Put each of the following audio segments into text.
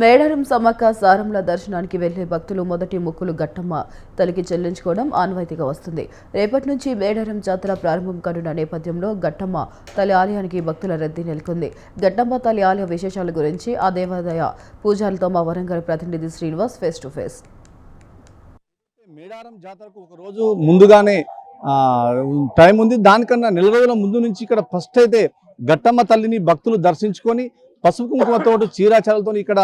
మేడారం సమ్మక్క సారముల దర్శనానికి వెళ్లే భక్తులు మొదటి మొక్కులు గట్టమ్మ తల్లికి చెల్లించుకోవడం ఆనవాయితీగా వస్తుంది. రేపటి నుంచి మేడారం జాతర ప్రారంభం కానున్న నేపథ్యంలో గట్టమ్మ తల్లి ఆలయానికి భక్తుల రద్దీ నెలకొంది. గట్టమ్మ తల్లి ఆలయ విశేషాల గురించి ఆ దేవాలయ పూజారులతో మా వరంగల్ ప్రతినిధి Srinivas face to face. Medaram జాతరకు ఒక రోజు ముందుగానే టైం ఉంది. దానికన్నా నెల రోజుల ముందు నుంచి ఇక్కడ ఫస్ట్ అయితే గట్టమ్మ తల్లిని భక్తులు దర్శించుకొని పసుపు కుంకుమతో చీరాచాలతో ఇక్కడ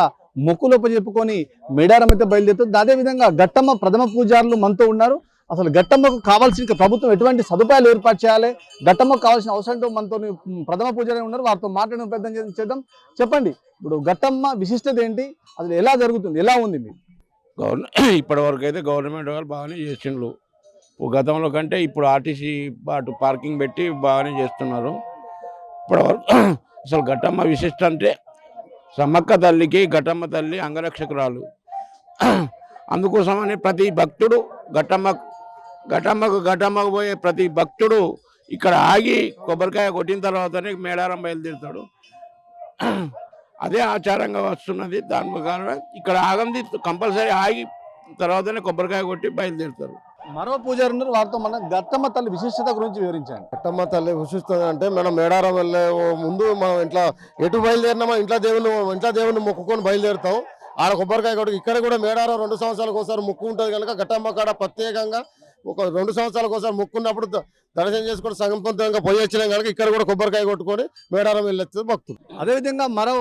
మొక్కులోప చెప్పుకొని మేడారం అయితే బయలుదేరుతుంది. అదేవిధంగా గట్టమ్మ ప్రథమ పూజారులు మనతో ఉన్నారు. అసలు గట్టమ్మకు కావాల్సిన ప్రభుత్వం ఎటువంటి సదుపాయాలు ఏర్పాటు చేయాలి, గట్టమ్మకు కావాల్సిన అవసరంతో మనతో ప్రథమ పూజారి ఉన్నారు, వారితో మాట్లాడిన ప్రయత్నం చేద్దాం. చెప్పండి, ఇప్పుడు గట్టమ్మ విశిష్టత ఏంటి, అసలు ఎలా జరుగుతుంది, ఎలా ఉంది మీకు? ఇప్పటి వరకు అయితే గవర్నమెంట్ వాళ్ళు బాగానే చేసిండ్రు. గతంలో కంటే ఇప్పుడు ఆర్టీసీ అటు పార్కింగ్ పెట్టి బాగానే చేస్తున్నారు. ఇప్పటి వరకు అసలు గట్టమ్మ విశిష్ట అంటే సమ్మక్క తల్లికి గట్టమ్మ తల్లి అంగరక్షకురాలు. అందుకోసమని ప్రతి భక్తుడు గట్టమ్మకు పోయే ప్రతి భక్తుడు ఇక్కడ ఆగి కొబ్బరికాయ కొట్టిన తర్వాతనే మేడారం బయలుదేరుతాడు. అదే ఆచారంగా వస్తున్నది. దాని ప్రకారం ఇక్కడ ఆగంది కంపల్సరీ ఆగి తర్వాతనే కొబ్బరికాయ కొట్టి బయలుదేరుతారు. మరో పూజారి ఉన్నారు, వారితో మనం గట్టమ్మ తల్లి విశిష్టత గురించి వివరించాను. గట్టమ్మ తల్లి విశిష్టత అంటే మనం మేడారం వెళ్ళే ముందు మనం ఇంట్లో ఎటు బయలుదేరినామో ఇంట్లో దేవుని మొక్కుకొని బయలుదేరుతాం. ఆడ కొబ్బరికాయ కొట్టి ఇక్కడ కూడా మేడారం 2 సంవత్సరాలకు ఒకసారి మొక్కు ఉంటుంది కనుక గట్టమ్మ కాడ ప్రత్యేకంగా ఒక 2 సంవత్సరాలకు ఒకసారి మొక్కున్నప్పుడు దర్శనం చేసుకొని సంపూర్ణంగా పోయి వచ్చినాం కనుక ఇక్కడ కూడా కొబ్బరికాయ కొట్టుకొని మేడారం వెళ్ళొచ్చు భక్తులు. అదేవిధంగా మరో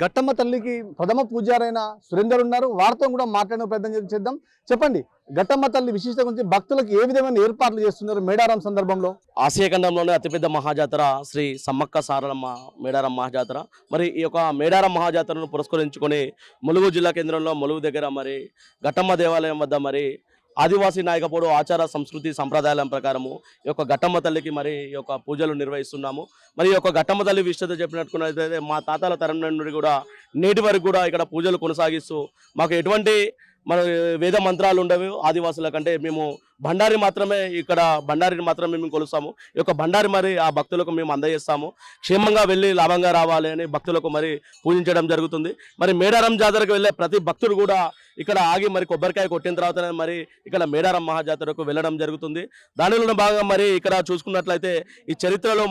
గట్టమ్మ తల్లికి ప్రథమ పూజారైన సురేందర్ ఉన్నారు, వారితో కూడా మాట్లాడిన ప్రయత్నం చేద్దాం. చెప్పండి, గట్టమ్మ తల్లి విశిష్టత గురించి భక్తులకు ఏ విధమైన ఏర్పాట్లు చేస్తున్నారు మేడారం సందర్భంలో? ఆసియా ఖండంలోనే అతిపెద్ద మహాజాతర శ్రీ సమ్మక్క సారలమ్మ మేడారం మహాజాతర. మరి ఈ యొక్క మేడారం మహాజాతరను పురస్కరించుకొని ములుగు జిల్లా కేంద్రంలో ములుగు దగ్గర మరి గట్టమ్మ దేవాలయం వద్ద మరి ఆదివాసీ నాయకపోడు ఆచార సంస్కృతి సంప్రదాయాల ప్రకారము ఈ యొక్క గట్టమ్మ తల్లికి మరి ఈ యొక్క పూజలు నిర్వహిస్తున్నాము. మరి ఈ యొక్క గట్టమ్మ తల్లి విశిష్టత చెప్పినట్టుకున్నట్లయితే మా తాతల తరం నుండి కూడా నేటి వరకు కూడా ఇక్కడ పూజలు కొనసాగిస్తూ మాకు ఎటువంటి మన వేద మంత్రాలు ఉండవు. ఆదివాసుల కంటే మేము బండారిని మాత్రమే మేము కొలుస్తాము. ఈ యొక్క బండారి మరి ఆ భక్తులకు మేము అందజేస్తాము. క్షేమంగా వెళ్ళి లాభంగా రావాలి అని భక్తులకు మరి పూజించడం జరుగుతుంది. మరి మేడారం జాతరకు వెళ్ళే ప్రతి భక్తుడు కూడా ఇక్కడ ఆగి మరి కొబ్బరికాయ కొట్టిన తర్వాతనే మరి ఇక్కడ మేడారం మహాజాతరకు వెళ్ళడం జరుగుతుంది. దానిలో భాగంగా మరి ఇక్కడ చూసుకున్నట్లయితే ఈ చరిత్రలో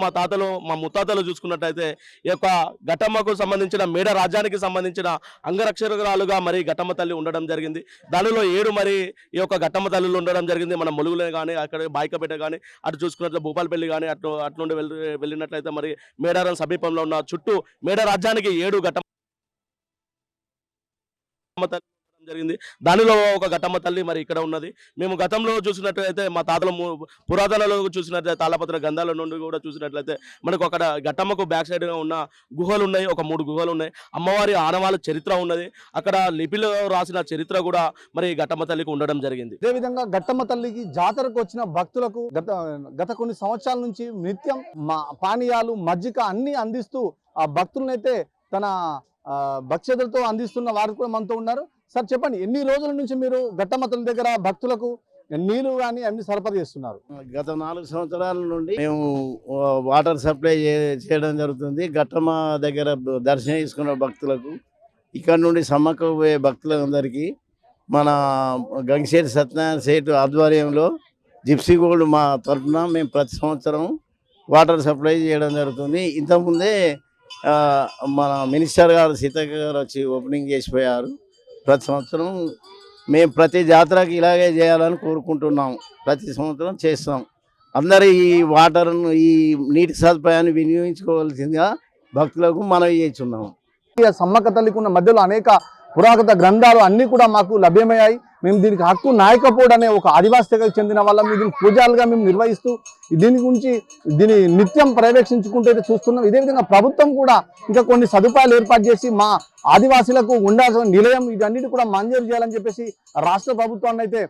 మా ముత్తాతలు చూసుకున్నట్లయితే ఈ యొక్క గట్టమ్మకు సంబంధించిన మేడ రాజ్యానికి సంబంధించిన అంగరక్షకురాలుగా మరి గట్టమ్మ తల్లి ఉండడం జరిగింది. దానిలో 7 మరి ఈ యొక్క గట్టమ్మ తల్లులు ఉండడం జరిగింది. మన ములుగులే కానీ అక్కడ బాయికపేట కానీ అటు చూసుకున్నట్లయితే భూపాలపల్లి కానీ అటు నుండి వెళ్ళినట్లయితే మరి మేడారం సమీపంలో ఉన్న చుట్టూ మేడ రాజ్యానికి 7 గట్టమ్మ తల్లి జరిగింది. దానిలో ఒక గట్టమ్మ తల్లి మరి ఇక్కడ ఉన్నది. మేము గతంలో చూసినట్లయితే మా తాతల పురాతనలో చూసినట్లయితే తాళపత్ర గంధాల నుండి కూడా చూసినట్లయితే మనకు అక్కడ గట్టమ్మకు బ్యాక్ సైడ్గా ఉన్న గుహలు ఉన్నాయి, ఒక 3 గుహలు ఉన్నాయి. అమ్మవారి ఆనవాళ్ళ చరిత్ర ఉన్నది. అక్కడ లిపిలో రాసిన చరిత్ర కూడా మరి గట్టమ్మ తల్లికి ఉండడం జరిగింది. అదేవిధంగా గట్టమ్మ తల్లికి జాతరకు వచ్చిన భక్తులకు గత కొన్ని సంవత్సరాల నుంచి నిత్యం పానీయాలు మజ్జిగ అన్ని అందిస్తూ ఆ భక్తులనైతే తన భక్ష్యతలతో అందిస్తున్న వారు కూడా మనతో ఉన్నారు. సార్ చెప్పండి, ఎన్ని రోజుల నుంచి మీరు గట్టమ్మ తల్లి దగ్గర భక్తులకు నీళ్లు కానీ అన్ని సరఫరా చేస్తున్నారు? గత 4 సంవత్సరాల నుండి మేము వాటర్ సప్లై చేయడం జరుగుతుంది. గట్టమ్మ దగ్గర దర్శనం చేసుకున్న భక్తులకు, ఇక్కడ నుండి సమ్మక్క పోయే భక్తులందరికీ మన గంగిశెట్టి సత్యనారాయణ సేటు ఆధ్వర్యంలో జిప్సీ గోల్డ్ మా తరఫున మేము ప్రతి సంవత్సరం వాటర్ సప్లై చేయడం జరుగుతుంది. ఇంతకుముందే మన మినిస్టర్ గారు సీతక్క గారు వచ్చి ఓపెనింగ్ చేసిపోయారు. ప్రతి సంవత్సరం మేము ప్రతి జాతరకి ఇలాగే చేయాలని కోరుకుంటున్నాం. ప్రతి సంవత్సరం చేస్తాం. అందరూ ఈ వాటర్ను ఈ నీటి సదుపాయాన్ని వినియోగించుకోవాల్సిందిగా భక్తులకు మనవి చేస్తున్నాము. సమ్మక్క తల్లికి ఉన్న మధ్యలో అనేక పురాతన గ్రంథాలు అన్నీ కూడా మాకు లభ్యమయ్యాయి. మేము దీనికి హక్కు నాయకపోడ్ అనే ఒక ఆదివాసీ తెగకు చెందిన వాళ్ళం దీనికి పూజాలుగా మేము నిర్వహిస్తూ దీని నిత్యం పర్యవేక్షించుకుంటూ అయితే చూస్తున్నాం. ఇదే విధంగా ప్రభుత్వం కూడా ఇంకా కొన్ని సదుపాయాలు ఏర్పాటు చేసి మా ఆదివాసీలకు ఉండాల్సిన నిలయం ఇదన్నిటి కూడా మంజూరు చేయాలని చెప్పేసి రాష్ట్ర ప్రభుత్వాన్ని అయితే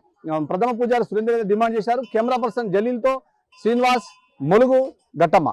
ప్రథమ పూజారి సురేందర్ డిమాండ్ చేశారు. కెమెరా పర్సన్ జలీల్తో శ్రీనివాస్, ములుగు, గట్టమ్మ.